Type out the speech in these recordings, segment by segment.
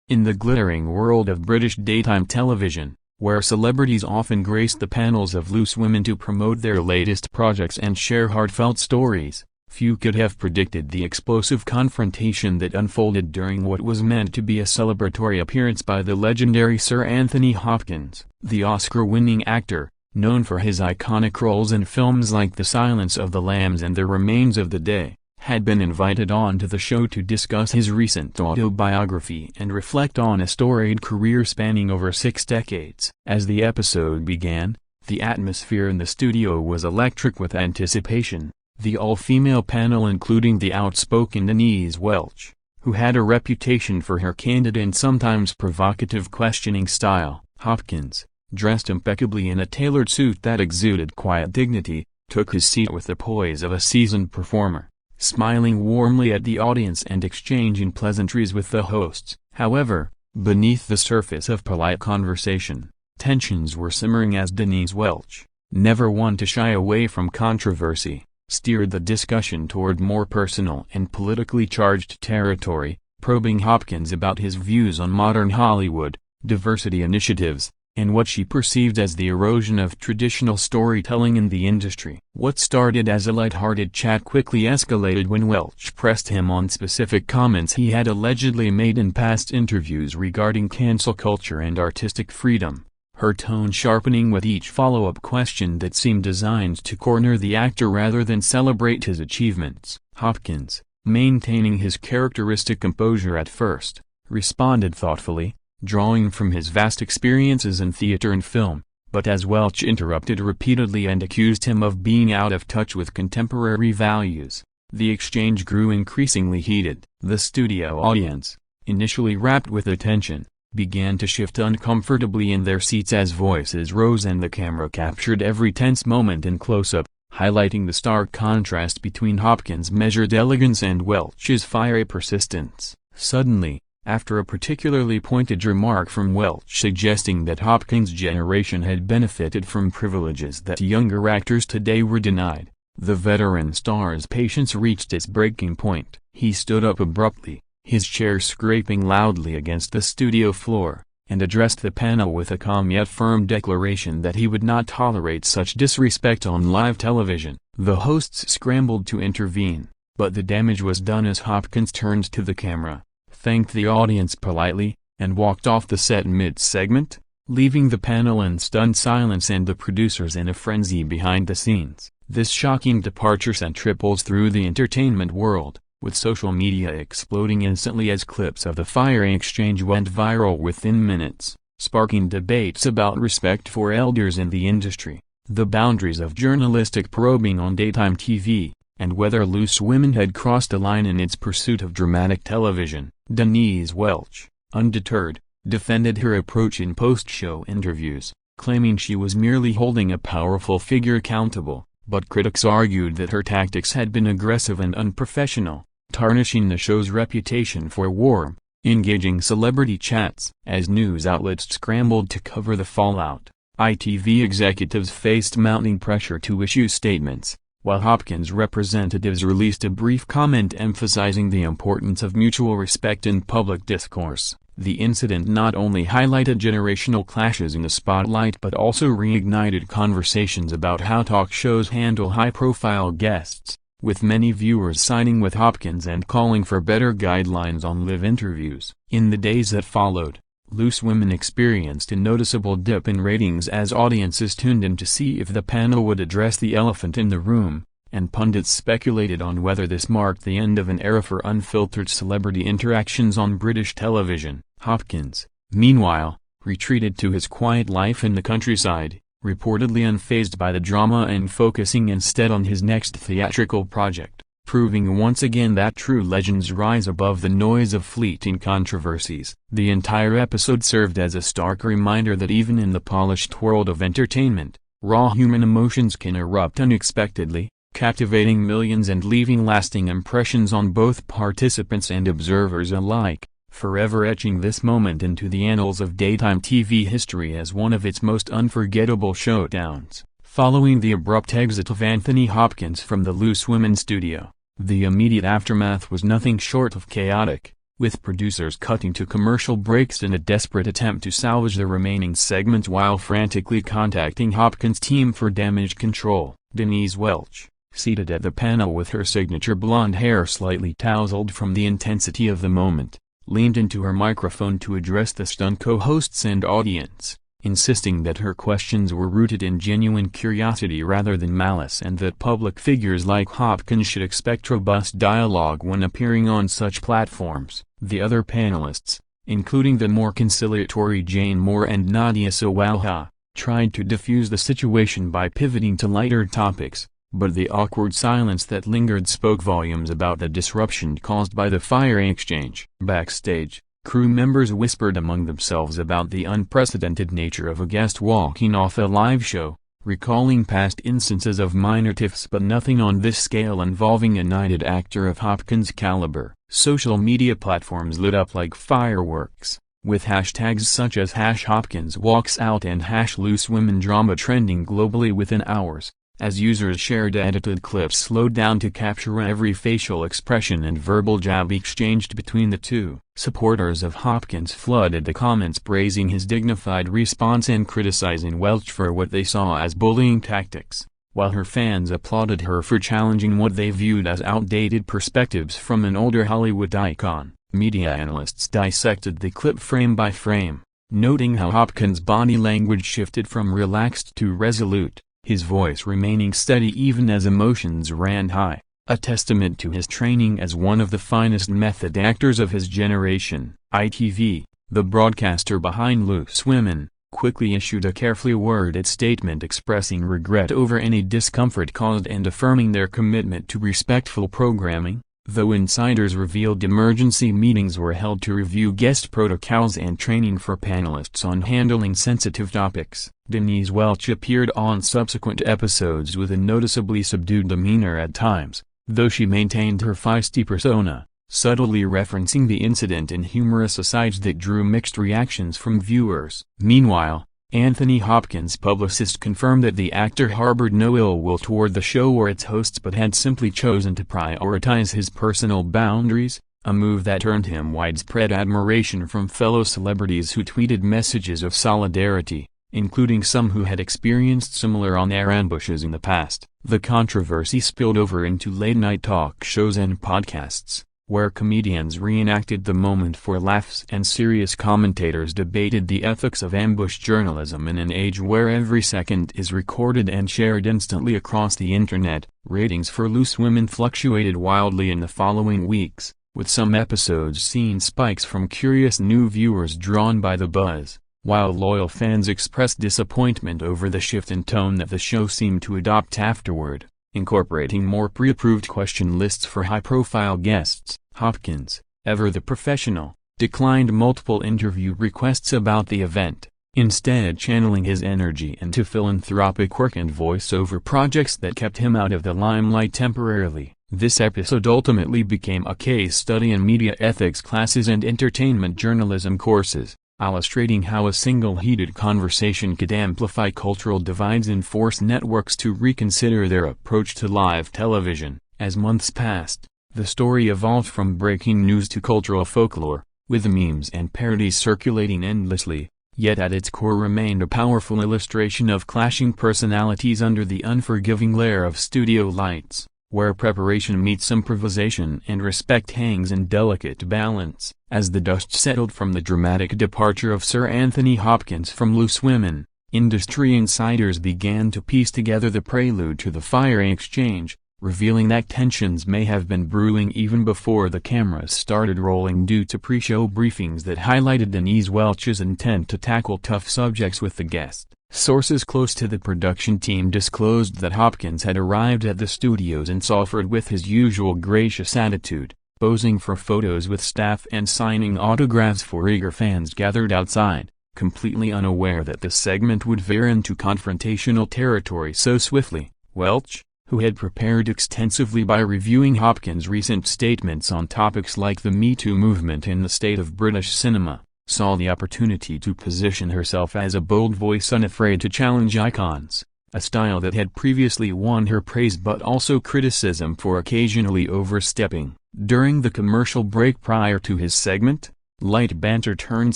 In the glittering world of British daytime television, where celebrities often graced the panels of Loose Women to promote their latest projects and share heartfelt stories, few could have predicted the explosive confrontation that unfolded during what was meant to be a celebratory appearance by the legendary Sir Anthony Hopkins. The Oscar-winning actor, known for his iconic roles in films like The Silence of the Lambs and The Remains of the Day, had been invited on to the show to discuss his recent autobiography and reflect on a storied career spanning over 6 decades. As the episode began, the atmosphere in the studio was electric with anticipation. The all-female panel, including the outspoken Denise Welch, who had a reputation for her candid and sometimes provocative questioning style. Hopkins, dressed impeccably in a tailored suit that exuded quiet dignity, took his seat with the poise of a seasoned performer, smiling warmly at the audience and exchanging pleasantries with the hosts. However, beneath the surface of polite conversation, tensions were simmering as Denise Welch, never one to shy away from controversy, steered the discussion toward more personal and politically charged territory, probing Hopkins about his views on modern Hollywood, diversity initiatives, and what she perceived as the erosion of traditional storytelling in the industry. What started as a light-hearted chat quickly escalated when Welch pressed him on specific comments he had allegedly made in past interviews regarding cancel culture and artistic freedom, her tone sharpening with each follow-up question that seemed designed to corner the actor rather than celebrate his achievements. Hopkins, maintaining his characteristic composure at first, responded thoughtfully, drawing from his vast experiences in theater and film, but as Welch interrupted repeatedly and accused him of being out of touch with contemporary values, the exchange grew increasingly heated. The studio audience, initially rapt with attention, began to shift uncomfortably in their seats as voices rose and the camera captured every tense moment in close-up, highlighting the stark contrast between Hopkins' measured elegance and Welch's fiery persistence. Suddenly, after a particularly pointed remark from Welch suggesting that Hopkins' generation had benefited from privileges that younger actors today were denied, the veteran star's patience reached its breaking point. He stood up abruptly, his chair scraping loudly against the studio floor, and addressed the panel with a calm yet firm declaration that he would not tolerate such disrespect on live television. The hosts scrambled to intervene, but the damage was done as Hopkins turned to the camera, thanked the audience politely, and walked off the set mid-segment, leaving the panel in stunned silence and the producers in a frenzy behind the scenes. This shocking departure sent ripples through the entertainment world, with social media exploding instantly as clips of the fiery exchange went viral within minutes, sparking debates about respect for elders in the industry, the boundaries of journalistic probing on daytime TV, and whether Loose Women had crossed a line in its pursuit of dramatic television. Denise Welch, undeterred, defended her approach in post-show interviews, claiming she was merely holding a powerful figure accountable, but critics argued that her tactics had been aggressive and unprofessional, tarnishing the show's reputation for warm, engaging celebrity chats. As news outlets scrambled to cover the fallout, ITV executives faced mounting pressure to issue statements, while Hopkins' representatives released a brief comment emphasizing the importance of mutual respect in public discourse. The incident not only highlighted generational clashes in the spotlight but also reignited conversations about how talk shows handle high-profile guests, with many viewers siding with Hopkins and calling for better guidelines on live interviews. In the days that followed, Loose Women experienced a noticeable dip in ratings as audiences tuned in to see if the panel would address the elephant in the room, and pundits speculated on whether this marked the end of an era for unfiltered celebrity interactions on British television. Hopkins, meanwhile, retreated to his quiet life in the countryside, reportedly unfazed by the drama and focusing instead on his next theatrical project, proving once again that true legends rise above the noise of fleeting controversies. The entire episode served as a stark reminder that even in the polished world of entertainment, raw human emotions can erupt unexpectedly, captivating millions and leaving lasting impressions on both participants and observers alike, forever etching this moment into the annals of daytime TV history as one of its most unforgettable showdowns. Following the abrupt exit of Anthony Hopkins from the Loose Women studio, the immediate aftermath was nothing short of chaotic. with producers cutting to commercial breaks in a desperate attempt to salvage the remaining segments while frantically contacting Hopkins' team for damage control. Denise Welch, seated at the panel with her signature blonde hair slightly tousled from the intensity of the moment, leaned into her microphone to address the stunned co-hosts and audience, insisting that her questions were rooted in genuine curiosity rather than malice and that public figures like Hopkins should expect robust dialogue when appearing on such platforms. The other panelists, including the more conciliatory Jane Moore and Nadia Sawalha, tried to diffuse the situation by pivoting to lighter topics, but the awkward silence that lingered spoke volumes about the disruption caused by the fire exchange. Backstage, crew members whispered among themselves about the unprecedented nature of a guest walking off a live show, recalling past instances of minor tiffs but nothing on this scale involving a knighted actor of Hopkins' caliber. Social media platforms lit up like fireworks, with hashtags such as #HopkinsWalksOut and #LooseWomenDrama trending globally within hours, as users shared edited clips slowed down to capture every facial expression and verbal jab exchanged between the two. Supporters of Hopkins flooded the comments praising his dignified response and criticizing Welch for what they saw as bullying tactics, while her fans applauded her for challenging what they viewed as outdated perspectives from an older Hollywood icon. Media analysts dissected the clip frame by frame, noting how Hopkins' body language shifted from relaxed to resolute, his voice remaining steady even as emotions ran high, a testament to his training as one of the finest method actors of his generation. ITV, the broadcaster behind Loose Women, quickly issued a carefully worded statement expressing regret over any discomfort caused and affirming their commitment to respectful programming, though insiders revealed emergency meetings were held to review guest protocols and training for panelists on handling sensitive topics. Denise Welch appeared on subsequent episodes with a noticeably subdued demeanor at times, though she maintained her feisty persona, subtly referencing the incident in humorous asides that drew mixed reactions from viewers. Meanwhile, Anthony Hopkins' publicist confirmed that the actor harbored no ill will toward the show or its hosts but had simply chosen to prioritize his personal boundaries, a move that earned him widespread admiration from fellow celebrities who tweeted messages of solidarity, including some who had experienced similar on-air ambushes in the past. The controversy spilled over into late-night talk shows and podcasts, where comedians reenacted the moment for laughs and serious commentators debated the ethics of ambush journalism in an age where every second is recorded and shared instantly across the internet. Ratings for Loose Women fluctuated wildly in the following weeks, with some episodes seeing spikes from curious new viewers drawn by the buzz, while loyal fans expressed disappointment over the shift in tone that the show seemed to adopt afterward, incorporating more pre-approved question lists for high-profile guests. Hopkins, ever the professional, declined multiple interview requests about the event, instead channeling his energy into philanthropic work and voice-over projects that kept him out of the limelight temporarily. This episode ultimately became a case study in media ethics classes and entertainment journalism courses, illustrating how a single heated conversation could amplify cultural divides and force networks to reconsider their approach to live television. As months passed, the story evolved from breaking news to cultural folklore, with memes and parodies circulating endlessly, yet at its core remained a powerful illustration of clashing personalities under the unforgiving glare of studio lights, where preparation meets improvisation and respect hangs in delicate balance. As the dust settled from the dramatic departure of Sir Anthony Hopkins from Loose Women, industry insiders began to piece together the prelude to the fire exchange, revealing that tensions may have been brewing even before the cameras started rolling due to pre-show briefings that highlighted Denise Welch's intent to tackle tough subjects with the guest. Sources close to the production team disclosed that Hopkins had arrived at the studios in Salford with his usual gracious attitude, posing for photos with staff and signing autographs for eager fans gathered outside, completely unaware that the segment would veer into confrontational territory so swiftly. Welch, who had prepared extensively by reviewing Hopkins' recent statements on topics like the Me Too movement and the state of British cinema, saw the opportunity to position herself as a bold voice unafraid to challenge icons. a style that had previously won her praise but also criticism for occasionally overstepping. During the commercial break prior to his segment, light banter turned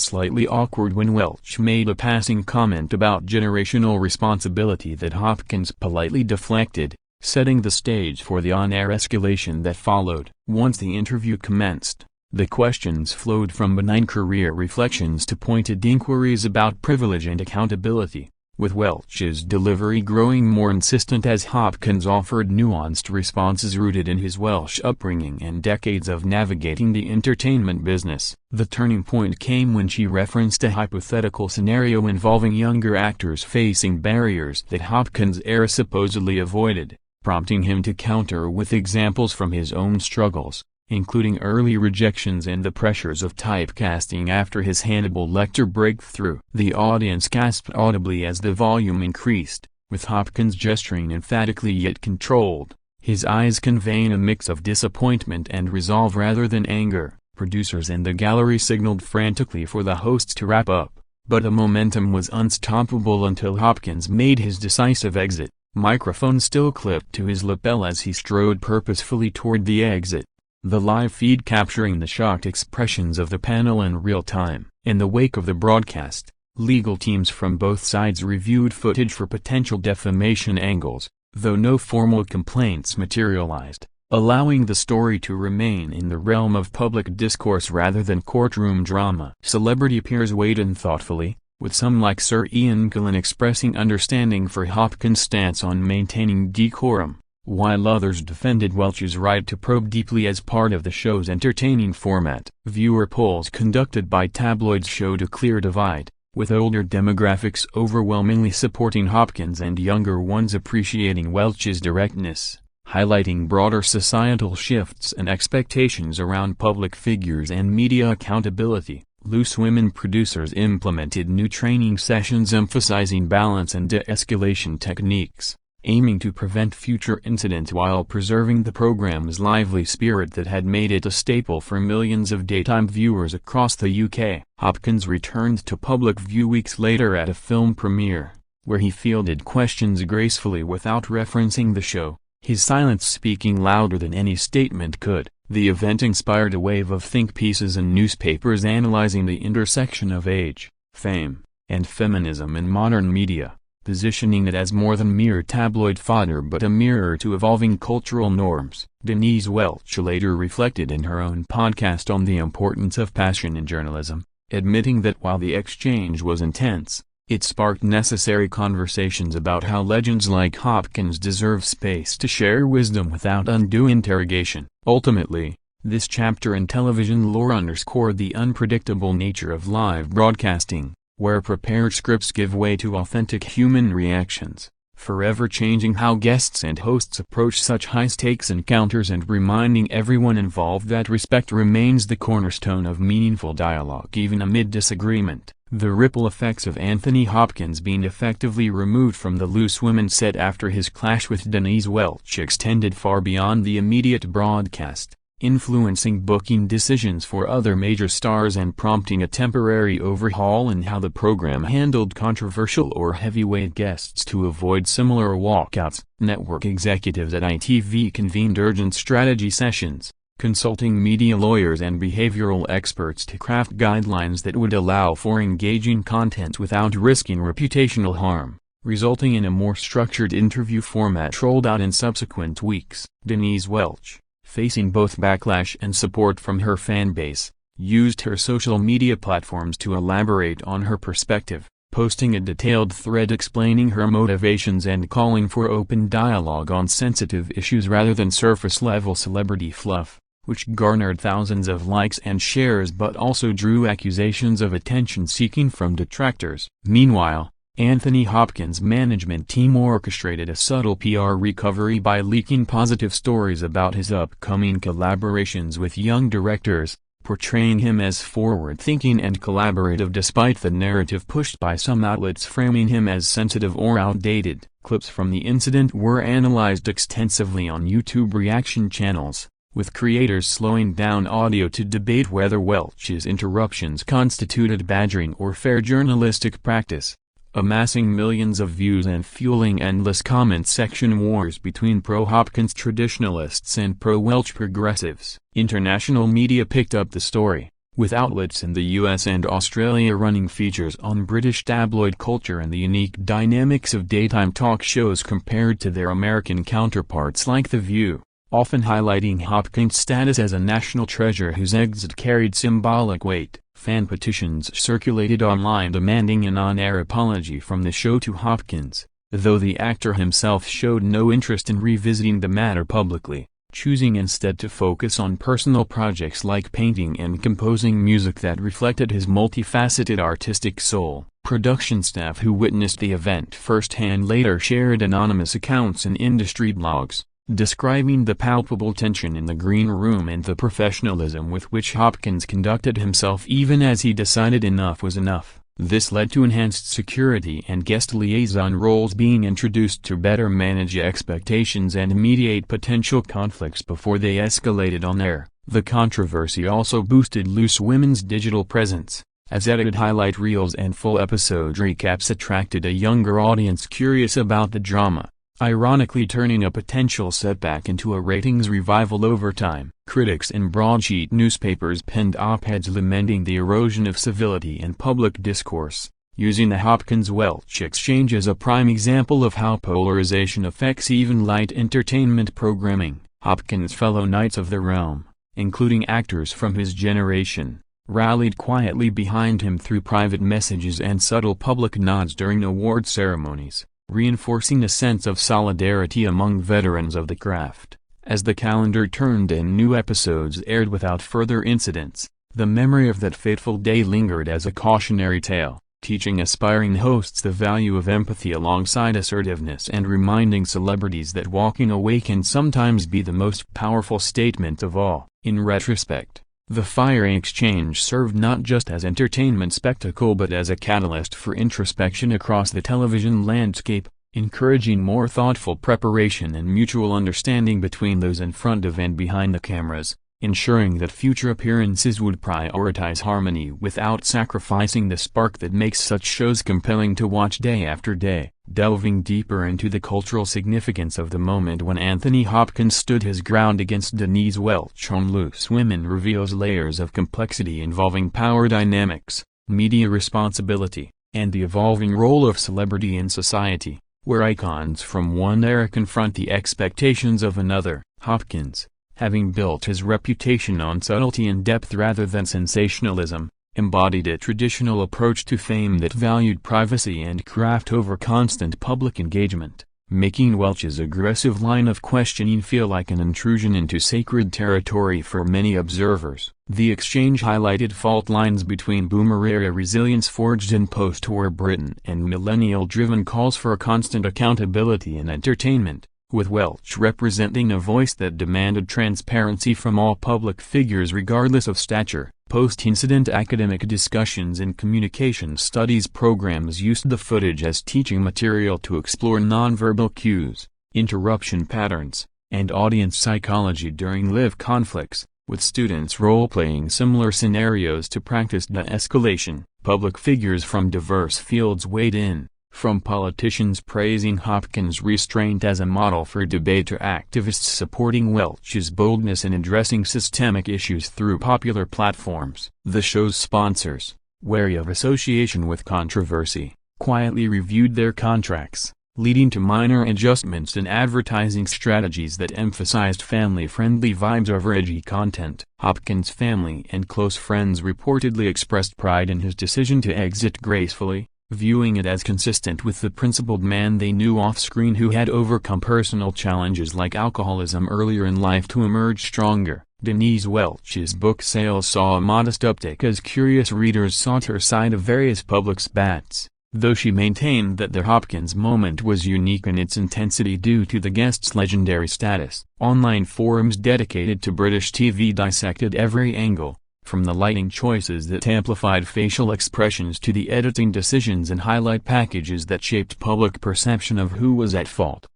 slightly awkward when Welch made a passing comment about generational responsibility that Hopkins politely deflected, setting the stage for the on-air escalation that followed. Once the interview commenced, the questions flowed from benign career reflections to pointed inquiries about privilege and accountability, with Welch's delivery growing more insistent as Hopkins offered nuanced responses rooted in his Welsh upbringing and decades of navigating the entertainment business. The turning point came when she referenced a hypothetical scenario involving younger actors facing barriers that Hopkins' era supposedly avoided, prompting him to counter with examples from his own struggles, including early rejections and the pressures of typecasting after his Hannibal Lecter breakthrough. The audience gasped audibly as the volume increased, with Hopkins gesturing emphatically yet controlled, his eyes conveying a mix of disappointment and resolve rather than anger. Producers and the gallery signaled frantically for the hosts to wrap up, but the momentum was unstoppable until Hopkins made his decisive exit, microphone still clipped to his lapel as he strode purposefully toward the exit, the live feed capturing the shocked expressions of the panel in real time. In the wake of the broadcast, legal teams from both sides reviewed footage for potential defamation angles, though no formal complaints materialized, allowing the story to remain in the realm of public discourse rather than courtroom drama. Celebrity peers weighed in thoughtfully, with some like Sir Ian Gillan expressing understanding for Hopkins' stance on maintaining decorum, while others defended Welch's right to probe deeply as part of the show's entertaining format. Viewer polls conducted by tabloids showed a clear divide, with older demographics overwhelmingly supporting Hopkins and younger ones appreciating Welch's directness, highlighting broader societal shifts and expectations around public figures and media accountability. Loose Women producers implemented new training sessions emphasizing balance and de-escalation techniques, aiming to prevent future incidents while preserving the program's lively spirit that had made it a staple for millions of daytime viewers across the UK. Hopkins returned to public view weeks later at a film premiere, where he fielded questions gracefully without referencing the show, his silence speaking louder than any statement could. The event inspired a wave of think pieces in newspapers analyzing the intersection of age, fame, and feminism in modern media, positioning it as more than mere tabloid fodder but a mirror to evolving cultural norms. Denise Welch later reflected in her own podcast on the importance of passion in journalism, admitting that while the exchange was intense, it sparked necessary conversations about how legends like Hopkins deserve space to share wisdom without undue interrogation. Ultimately, this chapter in television lore underscored the unpredictable nature of live broadcasting, where prepared scripts give way to authentic human reactions, forever changing how guests and hosts approach such high-stakes encounters and reminding everyone involved that respect remains the cornerstone of meaningful dialogue even amid disagreement. The ripple effects of Anthony Hopkins being effectively removed from the Loose Women set after his clash with Denise Welch extended far beyond the immediate broadcast, influencing booking decisions for other major stars and prompting a temporary overhaul in how the program handled controversial or heavyweight guests to avoid similar walkouts. Network executives at ITV convened urgent strategy sessions, consulting media lawyers and behavioral experts to craft guidelines that would allow for engaging content without risking reputational harm, resulting in a more structured interview format rolled out in subsequent weeks. Denise Welch, facing both backlash and support from her fanbase, used her social media platforms to elaborate on her perspective, posting a detailed thread explaining her motivations and calling for open dialogue on sensitive issues rather than surface-level celebrity fluff, which garnered thousands of likes and shares but also drew accusations of attention-seeking from detractors. Meanwhile, Anthony Hopkins' management team orchestrated a subtle PR recovery by leaking positive stories about his upcoming collaborations with young directors, portraying him as forward-thinking and collaborative despite the narrative pushed by some outlets framing him as sensitive or outdated. Clips from the incident were analyzed extensively on YouTube reaction channels, with creators slowing down audio to debate whether Welch's interruptions constituted badgering or fair journalistic practice. amassing millions of views and fueling endless comment section wars between pro-Hopkins traditionalists and pro-Welch progressives. International media picked up the story, with outlets in the US and Australia running features on British tabloid culture and the unique dynamics of daytime talk shows compared to their American counterparts like The View, often highlighting Hopkins' status as a national treasure whose exit carried symbolic weight. Fan petitions circulated online demanding an on-air apology from the show to Hopkins, though the actor himself showed no interest in revisiting the matter publicly, choosing instead to focus on personal projects like painting and composing music that reflected his multifaceted artistic soul. Production staff who witnessed the event firsthand later shared anonymous accounts in industry blogs, describing the palpable tension in the green room and the professionalism with which Hopkins conducted himself even as he decided enough was enough. This led to enhanced security and guest liaison roles being introduced to better manage expectations and mediate potential conflicts before they escalated on air. The controversy also boosted Loose Women's digital presence, as edited highlight reels and full episode recaps attracted a younger audience curious about the drama, ironically turning a potential setback into a ratings revival over time. Critics and broadsheet newspapers penned op-eds lamenting the erosion of civility in public discourse, using the Hopkins-Welch exchange as a prime example of how polarization affects even light entertainment programming. Hopkins' fellow Knights of the Realm, including actors from his generation, rallied quietly behind him through private messages and subtle public nods during award ceremonies, reinforcing a sense of solidarity among veterans of the craft. As the calendar turned and new episodes aired without further incidents, the memory of that fateful day lingered as a cautionary tale, teaching aspiring hosts the value of empathy alongside assertiveness and reminding celebrities that walking away can sometimes be the most powerful statement of all. In retrospect, the fiery exchange served not just as entertainment spectacle but as a catalyst for introspection across the television landscape, encouraging more thoughtful preparation and mutual understanding between those in front of and behind the cameras, ensuring that future appearances would prioritize harmony without sacrificing the spark that makes such shows compelling to watch day after day. Delving deeper into the cultural significance of the moment when Anthony Hopkins stood his ground against Denise Welch on Loose Women reveals layers of complexity involving power dynamics, media responsibility, and the evolving role of celebrity in society, where icons from one era confront the expectations of another. Hopkins, having built his reputation on subtlety and depth rather than sensationalism, embodied a traditional approach to fame that valued privacy and craft over constant public engagement, making Welch's aggressive line of questioning feel like an intrusion into sacred territory for many observers. The exchange highlighted fault lines between boomer-era resilience forged in post-war Britain and millennial-driven calls for constant accountability in entertainment, with Welch representing a voice that demanded transparency from all public figures regardless of stature. Post-incident academic discussions and communication studies programs used the footage as teaching material to explore nonverbal cues, interruption patterns, and audience psychology during live conflicts, with students role-playing similar scenarios to practice de-escalation. Public figures from diverse fields weighed in, from politicians praising Hopkins' restraint as a model for debate to activists supporting Welch's boldness in addressing systemic issues through popular platforms. The show's sponsors, wary of association with controversy, quietly reviewed their contracts, leading to minor adjustments in advertising strategies that emphasized family-friendly vibes over edgy content. Hopkins' family and close friends reportedly expressed pride in his decision to exit gracefully, viewing it as consistent with the principled man they knew off-screen who had overcome personal challenges like alcoholism earlier in life to emerge stronger. Denise Welch's book sales saw a modest uptick as curious readers sought her side of various public spats, though she maintained that the Hopkins moment was unique in its intensity due to the guest's legendary status. Online forums dedicated to British TV dissected every angle, from the lighting choices that amplified facial expressions to the editing decisions and highlight packages that shaped public perception of who was at fault.